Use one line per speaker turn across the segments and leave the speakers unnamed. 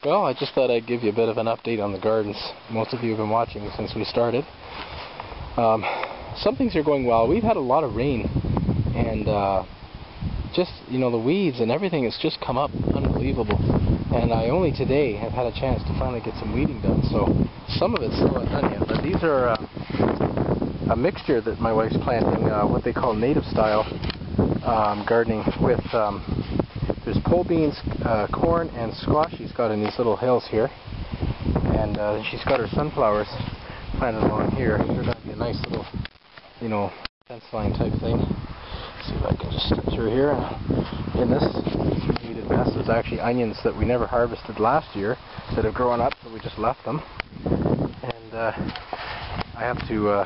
Well, I just thought I'd give you a bit of an update on the gardens. Most of you have been watching since we started. Some things are going well. We've had a lot of rain, and just, the weeds and everything has just come up unbelievable. And I only today have had a chance to finally get some weeding done, so some of it's still not done yet. But these are a mixture that my wife's planting, what they call native style gardening with there's pole beans, corn, and squash she's got in these little hills here. And she's got her sunflowers planted along here. They're going to be a nice little, fence line type thing. Let's see if I can just step through here. In this weeded mess is actually onions that we never harvested last year that have grown up, so we just left them. And I have to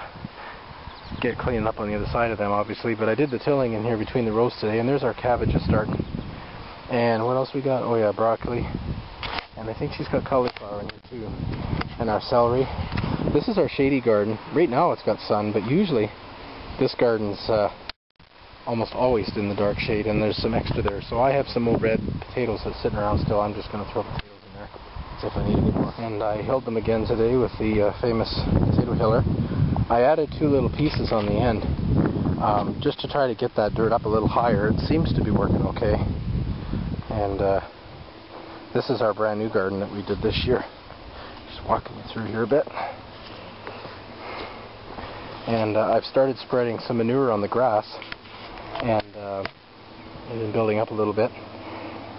get cleaning up on the other side of them, obviously, but I did the tilling in here between the rows today, and there's our cabbages starting. And what else we got? Oh yeah, broccoli. And I think she's got cauliflower in here too. And our celery. This is our shady garden. Right now it's got sun, but usually this garden's almost always in the dark shade, and there's some extra there. So I have some old red potatoes that's sitting around still. I'm just going to throw potatoes in there, see if I need any more. And I hilled them again today with the famous potato hiller. I added 2 little pieces on the end, just to try to get that dirt up a little higher. It seems to be working okay. And this is our brand new garden that we did this year. Just walking you through here a bit. And I've started spreading some manure on the grass, and it's been building up a little bit.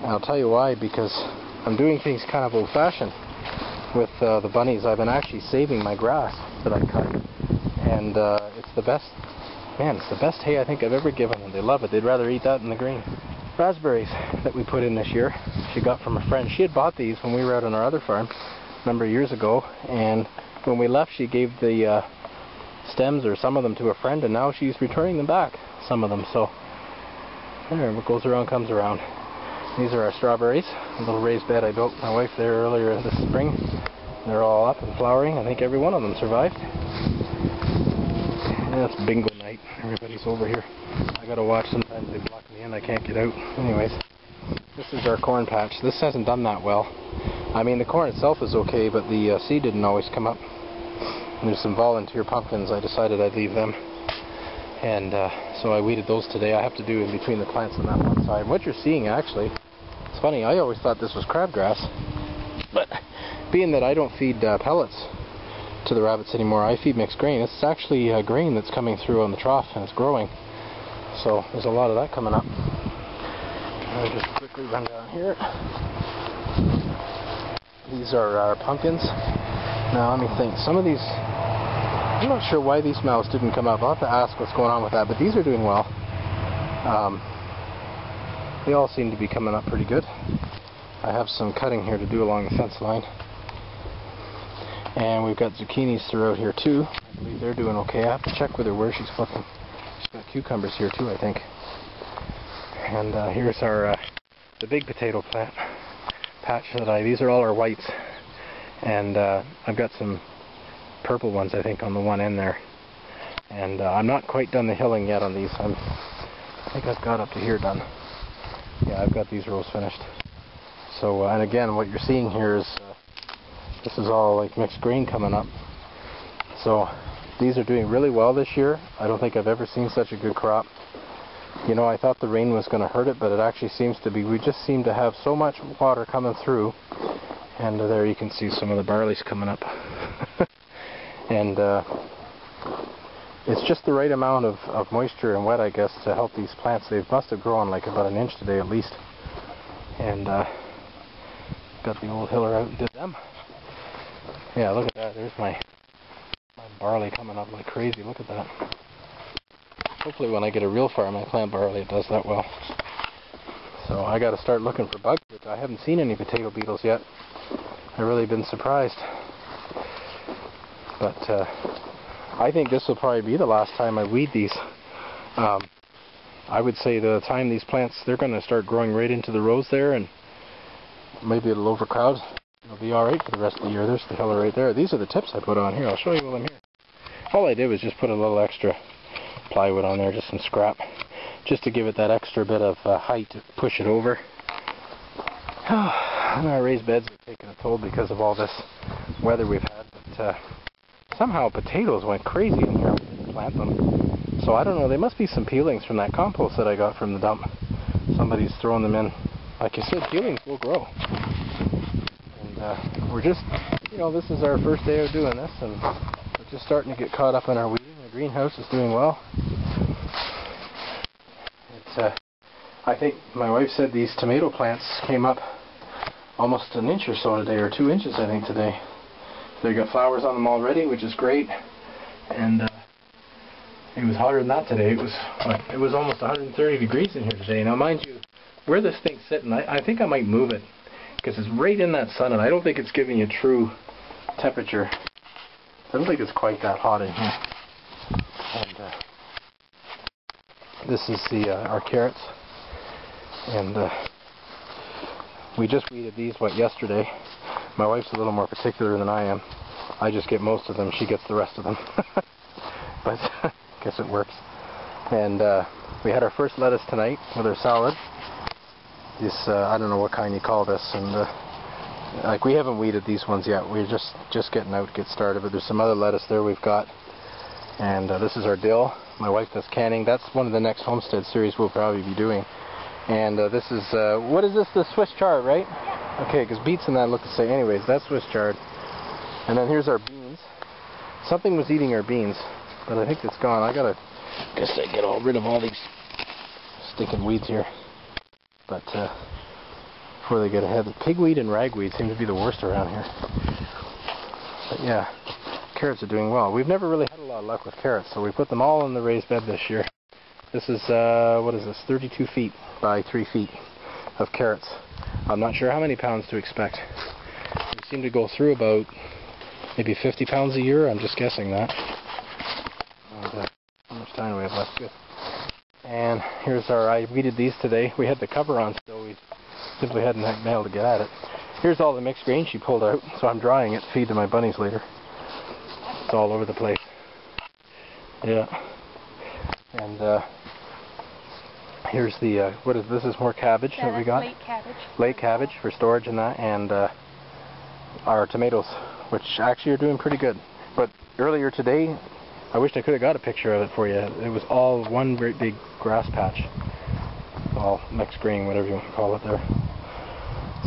And I'll tell you why, because I'm doing things kind of old-fashioned with the bunnies. I've been actually saving my grass that I cut, and it's the best. Man, it's the best hay I think I've ever given them. They love it. They'd rather eat that than the green. Raspberries that we put in this year, she got from a friend. She had bought these when we were out on our other farm a number of years ago, and when we left she gave the stems or some of them to a friend, and now she's returning them back, some of them. So there, what goes around comes around. These are our strawberries, a little raised bed I built with my wife there earlier this spring. They're all up and flowering. I think every one of them survived. And it's bingo night. Everybody's over here. I gotta watch. Sometimes they block me in. I can't get out. Anyways, this is our corn patch. This hasn't done that well. I mean, the corn itself is okay, but the seed didn't always come up. And there's some volunteer pumpkins. I decided I'd leave them. And so I weeded those today. I have to do in between the plants on that one side. What you're seeing, actually, it's funny. I always thought this was crabgrass, but being that I don't feed pellets to the rabbits anymore, I feed mixed grain. It's actually grain that's coming through on the trough, and it's growing. So there's a lot of that coming up. I'll just quickly run down here. These are our pumpkins. Now let me think. Some of these, I'm not sure why these mouths didn't come up. I'll have to ask what's going on with that, but these are doing well. They all seem to be coming up pretty good. I have some cutting here to do along the fence line. And we've got zucchinis throughout here too. I believe they're doing okay. I have to check with her where she's flipping. She's got cucumbers here too, I think. And here's our the big potato plant patch that these are all our whites. And I've got some purple ones, I think, on the one end there. And I'm not quite done the hilling yet on these. I think I've got up to here done. Yeah, I've got these rows finished. So, and again, what you're seeing here is this is all like mixed grain coming up. So these are doing really well this year. I don't think I've ever seen such a good crop. I thought the rain was going to hurt it, but it actually seems to be. We just seem to have so much water coming through. And there you can see some of the barley's coming up. And it's just the right amount of moisture and wet, I guess, to help these plants. They must have grown like about an inch today at least. And got the old hiller out and did them. Yeah, look at that. There's my barley coming up like crazy. Look at that. Hopefully when I get a real farm I plant barley, it does that well. So I got to start looking for bugs, but I haven't seen any potato beetles yet. I've really been surprised. But I think this will probably be the last time I weed these. I would say the time these plants, they're going to start growing right into the rows there, and maybe it'll overcrowd. It'll be alright for the rest of the year. There's the hiller right there. These are the tips I put on here. I'll show you while I'm here. All I did was just put a little extra plywood on there, just some scrap, just to give it that extra bit of height to push it over. And our raised beds are taking a toll because of all this weather we've had. But somehow potatoes went crazy in here. We didn't plant them. So I don't know, they must be some peelings from that compost that I got from the dump. Somebody's throwing them in. Like you said, peelings will grow. And we're just, you know, this is our first day of doing this, and we're just starting to get caught up in our weeding. The greenhouse is doing well. It's, I think my wife said these tomato plants came up almost an inch or so today, or 2 inches I think today. They got flowers on them already, which is great. And it was hotter than that today. It was almost 130 degrees in here today. Now mind you, where this thing's sitting, I think I might move it, because it's right in that sun, and I don't think it's giving you true temperature. I don't think it's quite that hot in here. And this is our carrots, and we just weeded these yesterday. My wife's a little more particular than I am. I just get most of them, she gets the rest of them. But I guess it works. And we had our first lettuce tonight with our salad. This I don't know what kind you call this, and like we haven't weeded these ones yet. We're just getting out to get started. But there's some other lettuce there we've got, and this is our dill. My wife does canning. That's one of the next Homestead series we'll probably be doing. And this is what is this? The Swiss chard, right? Yeah. Okay, because beets and that look the same. Anyways, that's Swiss chard. And then here's our beans. Something was eating our beans, but I think it's gone. I guess I get rid of all these stinking weeds here. But before they get ahead, the pigweed and ragweed seem to be the worst around here. But yeah, carrots are doing well. We've never really had a lot of luck with carrots, so we put them all in the raised bed this year. This is, what is this, 32 feet by 3 feet of carrots. I'm not sure how many pounds to expect. We seem to go through about maybe 50 pounds a year. I'm just guessing that. And, how much time do we have left? Good. And here's I weeded these today. We had the cover on still. We simply hadn't been able to get at it. Here's all the mixed grain she pulled out, so I'm drying it to feed to my bunnies later. It's all over the place. Yeah. And here's the, what is this? Is more cabbage that we got?
Late cabbage.
Late cabbage for storage and that, and our tomatoes, which actually are doing pretty good. But earlier today, I wished I could have got a picture of it for you. It was all one great big grass patch. All mixed grain, whatever you want to call it there.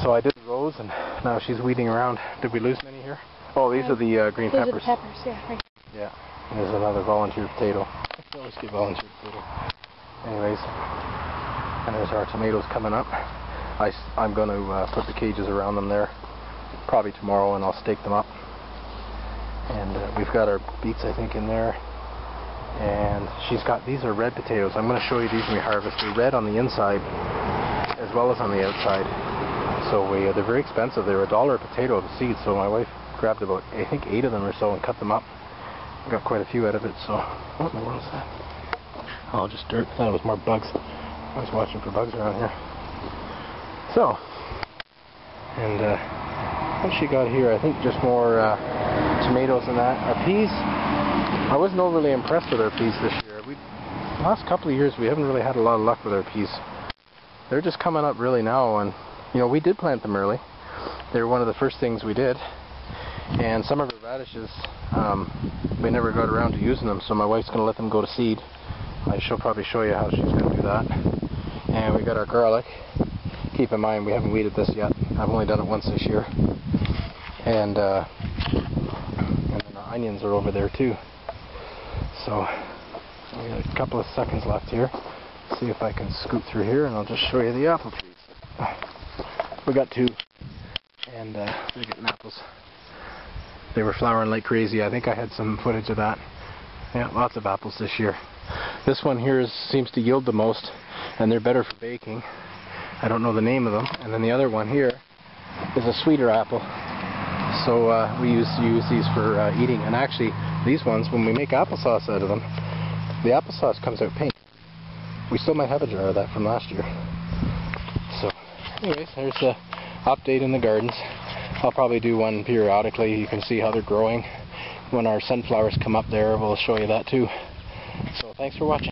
So I did the rows, and now she's weeding around. Did we lose many here? Oh, these are the green peppers.
Those are peppers, yeah. Right.
Yeah. And there's another volunteer potato. I always get volunteer potato. Anyways, and there's our tomatoes coming up. I'm going to put the cages around them there, probably tomorrow, and I'll stake them up. And we've got our beets, I think, in there. And she's got, these are red potatoes. I'm going to show you these when we harvest. They're red on the inside as well as on the outside. So they're very expensive. They're $1 a potato, the seeds. So my wife grabbed about, I think, 8 of them or so and cut them up. Got quite a few out of it. So what in the world is that? Oh, just dirt. I thought it was more bugs. I was watching for bugs around here. So, and what she got here? I think just more tomatoes and that. Our peas, I wasn't overly impressed with our peas this year. The last couple of years we haven't really had a lot of luck with our peas. They're just coming up really now, and you know, we did plant them early. They were one of the first things we did. And some of our radishes, we never got around to using them, so my wife's going to let them go to seed. She'll probably show you how she's going to do that. And we got our garlic. Keep in mind, we haven't weeded this yet. I've only done it once this year. And then our onions are over there too. So we got a couple of seconds left here. See if I can scoot through here, and I'll just show you the apple trees. We got 2, and they're getting apples. They were flowering like crazy. I think I had some footage of that. Yeah, lots of apples this year. This one here seems to yield the most, and they're better for baking. I don't know the name of them. And then the other one here is a sweeter apple. So we use these for eating. And actually, these ones, when we make applesauce out of them, the applesauce comes out pink. We still might have a jar of that from last year. So, anyways, there's the update in the gardens. I'll probably do one periodically. You can see how they're growing. When our sunflowers come up there, we'll show you that too. So thanks for watching.